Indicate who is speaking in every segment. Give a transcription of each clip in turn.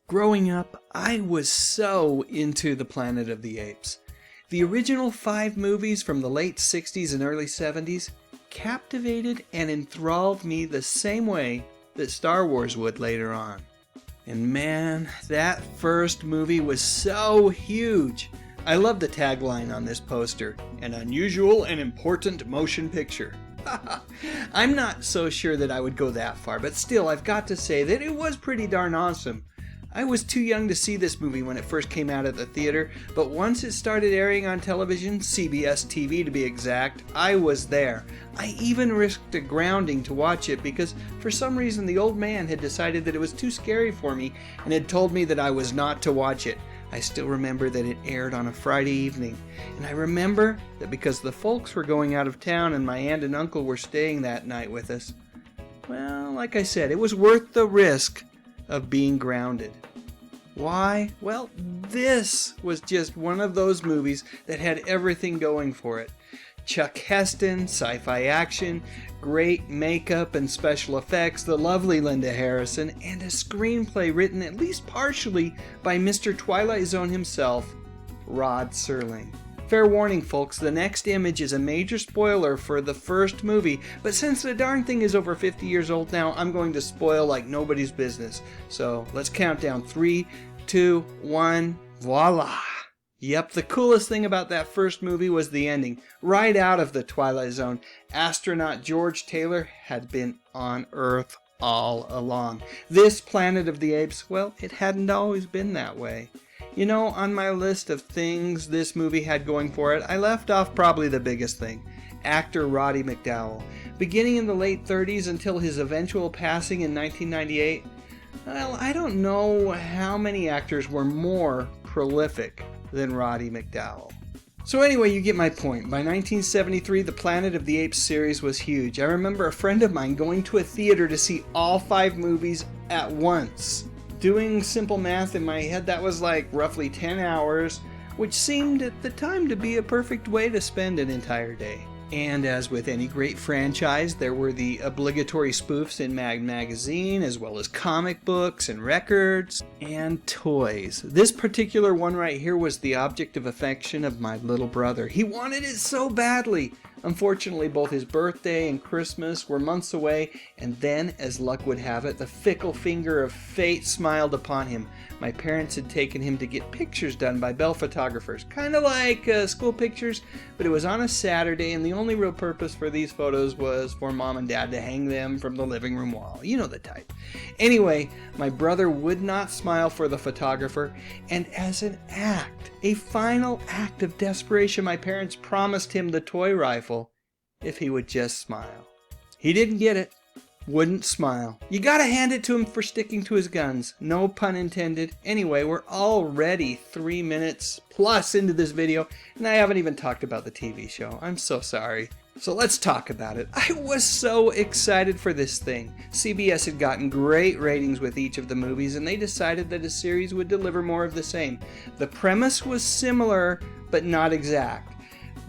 Speaker 1: Growing up, I was so into the Planet of the Apes. The original 5 movies from the late 60s and early 70s captivated and enthralled me the same way that Star Wars would later on. And man, that first movie was so huge. I love the tagline on this poster, an unusual and important motion picture. I'm not so sure that I would go that far, but still I've got to say that it was pretty darn awesome. I was too young to see this movie when it first came out at the theater, but once it started airing on television, CBS TV to be exact, I was there. I even risked a grounding to watch it because for some reason the old man had decided that it was too scary for me and had told me that I was not to watch it. I still remember that it aired on a Friday evening, and I remember that because the folks were going out of town and my aunt and uncle were staying that night with us, well, like I said, it was worth the risk of being grounded. Why? Well, this was just one of those movies that had everything going for it. Chuck Heston, sci-fi action, great makeup and special effects, the lovely Linda Harrison, and a screenplay written at least partially by Mr. Twilight Zone himself, Rod Serling. Fair warning, folks, the next image is a major spoiler for the first movie, but since the darn thing is over 50 years old now, I'm going to spoil like nobody's business. So let's count down 3, 2, 1, voila! Yep, the coolest thing about that first movie was the ending. Right out of the Twilight Zone, astronaut George Taylor had been on Earth all along. This Planet of the Apes, well, it hadn't always been that way. You know, on my list of things this movie had going for it, I left off probably the biggest thing. Actor Roddy McDowall. Beginning in the late 30s until his eventual passing in 1998, well, I don't know how many actors were more prolific than Roddy McDowall. So anyway, you get my point. By 1973, the Planet of the Apes series was huge. I remember a friend of mine going to a theater to see all 5 movies at once. Doing simple math in my head, that was like roughly 10 hours, which seemed at the time to be a perfect way to spend an entire day. And as with any great franchise, there were the obligatory spoofs in Mad Magazine, as well as comic books and records and toys. This particular one right here was the object of affection of my little brother. He wanted it so badly. Unfortunately, both his birthday and Christmas were months away, and then, as luck would have it, the fickle finger of fate smiled upon him. My parents had taken him to get pictures done by Bell photographers, kind of like school pictures, but it was on a Saturday, and the only real purpose for these photos was for Mom and Dad to hang them from the living room wall. You know the type. Anyway, my brother would not smile for the photographer, and as an act, a final act of desperation, my parents promised him the toy rifle if he would just smile. He didn't get it. Wouldn't smile. You gotta hand it to him for sticking to his guns. No pun intended. Anyway, we're already 3 minutes plus into this video, and I haven't even talked about the TV show. I'm so sorry. So let's talk about it. I was so excited for this thing. CBS had gotten great ratings with each of the movies, and they decided that a series would deliver more of the same. The premise was similar, but not exact.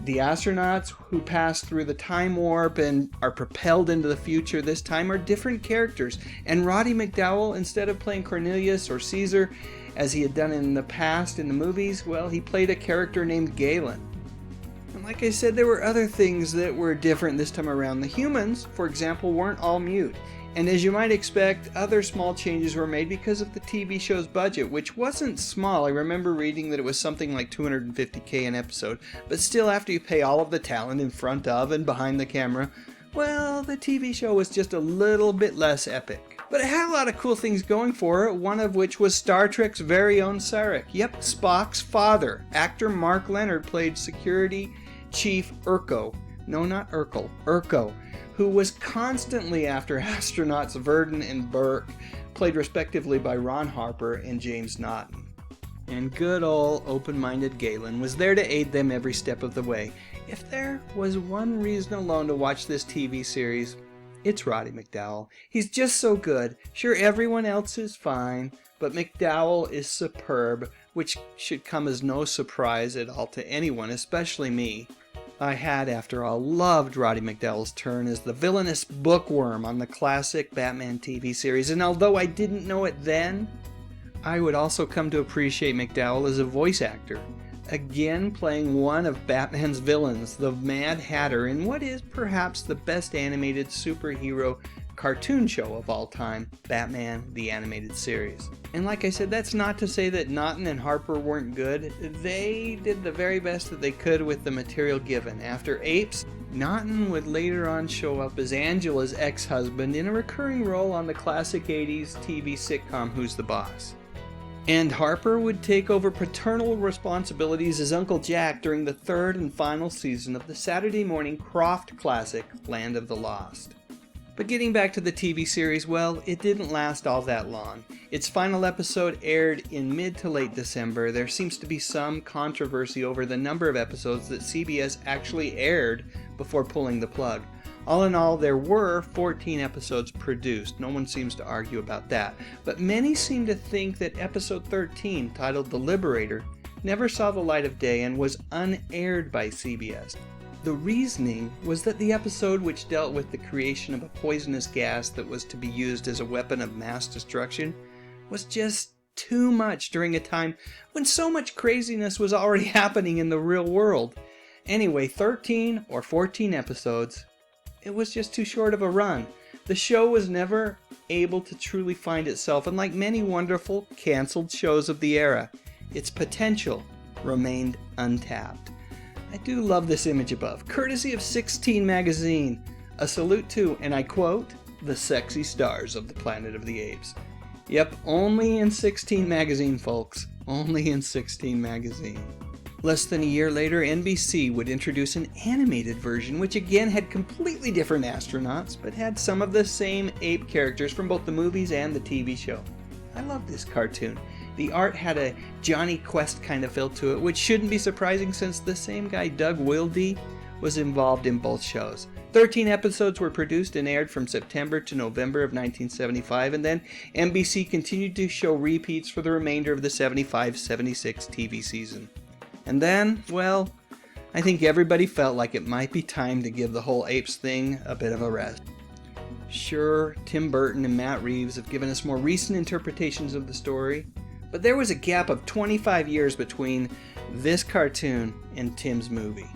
Speaker 1: The astronauts who pass through the time warp and are propelled into the future this time are different characters, and Roddy McDowall, instead of playing Cornelius or Caesar as he had done in the past in the movies, well, he played a character named Galen. And like I said, there were other things that were different this time around. The humans, for example, weren't all mute. And as you might expect, other small changes were made because of the TV show's budget, which wasn't small. I remember reading that it was something like $250K an episode, but still after you pay all of the talent in front of and behind the camera, well, the TV show was just a little bit less epic. But it had a lot of cool things going for it, one of which was Star Trek's very own Sarek. Yep, Spock's father. Actor Mark Lenard played Security Chief Urko. No, not Urkel. Urko, who was constantly after astronauts Verdon and Burke, played respectively by Ron Harper and James Naughton. And good old open-minded Galen was there to aid them every step of the way. If there was one reason alone to watch this TV series, it's Roddy McDowall. He's just so good. Sure, everyone else is fine, but McDowall is superb, which should come as no surprise at all to anyone, especially me. I had, after all, loved Roddy McDowall's turn as the villainous bookworm on the classic Batman TV series, and although I didn't know it then, I would also come to appreciate McDowall as a voice actor, again playing one of Batman's villains, the Mad Hatter, in what is perhaps the best animated superhero cartoon show of all time, Batman the Animated Series. And like I said, that's not to say that Naughton and Harper weren't good. They did the very best that they could with the material given. After Apes, Naughton would later on show up as Angela's ex-husband in a recurring role on the classic 80s TV sitcom Who's the Boss. And Harper would take over paternal responsibilities as Uncle Jack during the third and final season of the Saturday morning Croft classic, Land of the Lost. But getting back to the TV series, well, it didn't last all that long. Its final episode aired in mid to late December. There seems to be some controversy over the number of episodes that CBS actually aired before pulling the plug. All in all, there were 14 episodes produced. No one seems to argue about that. But many seem to think that episode 13, titled The Liberator, never saw the light of day and was unaired by CBS. The reasoning was that the episode, which dealt with the creation of a poisonous gas that was to be used as a weapon of mass destruction, was just too much during a time when so much craziness was already happening in the real world. Anyway, 13 or 14 episodes, it was just too short of a run. The show was never able to truly find itself, and like many wonderful canceled shows of the era, its potential remained untapped. I do love this image above, courtesy of 16 magazine. A salute to, and I quote, the sexy stars of the Planet of the Apes. Yep, only in 16 magazine, folks. Only in 16 magazine. Less than a year later, NBC would introduce an animated version, which again had completely different astronauts, but had some of the same ape characters from both the movies and the TV show. I love this cartoon. The art had a Johnny Quest kind of feel to it, which shouldn't be surprising since the same guy, Doug Wildey, was involved in both shows. 13 episodes were produced and aired from September to November of 1975, and then NBC continued to show repeats for the remainder of the 75-76 TV season. And then, well, I think everybody felt like it might be time to give the whole Apes thing a bit of a rest. Sure, Tim Burton and Matt Reeves have given us more recent interpretations of the story, but there was a gap of 25 years between this cartoon and Tim's movie.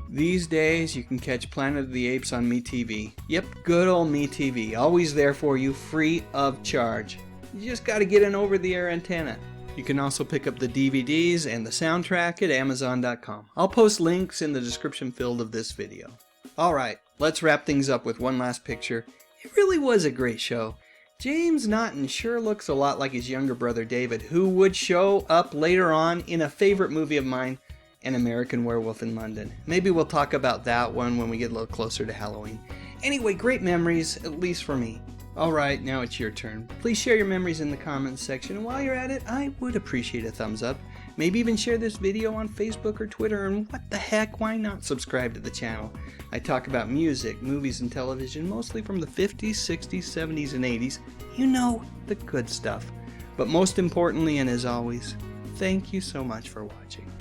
Speaker 1: These days, you can catch Planet of the Apes on MeTV. Yep, good old MeTV, always there for you, free of charge. You just gotta get an over-the-air antenna. You can also pick up the DVDs and the soundtrack at Amazon.com. I'll post links in the description field of this video. Alright, let's wrap things up with one last picture. It really was a great show. James Naughton sure looks a lot like his younger brother David, who would show up later on in a favorite movie of mine, An American Werewolf in London. Maybe we'll talk about that one when we get a little closer to Halloween. Anyway, great memories, at least for me. Alright, now it's your turn. Please share your memories in the comments section, and while you're at it, I would appreciate a thumbs up. Maybe even share this video on Facebook or Twitter, and what the heck, why not subscribe to the channel? I talk about music, movies, and television, mostly from the 50s, 60s, 70s, and 80s. You know, the good stuff. But most importantly, and as always, thank you so much for watching.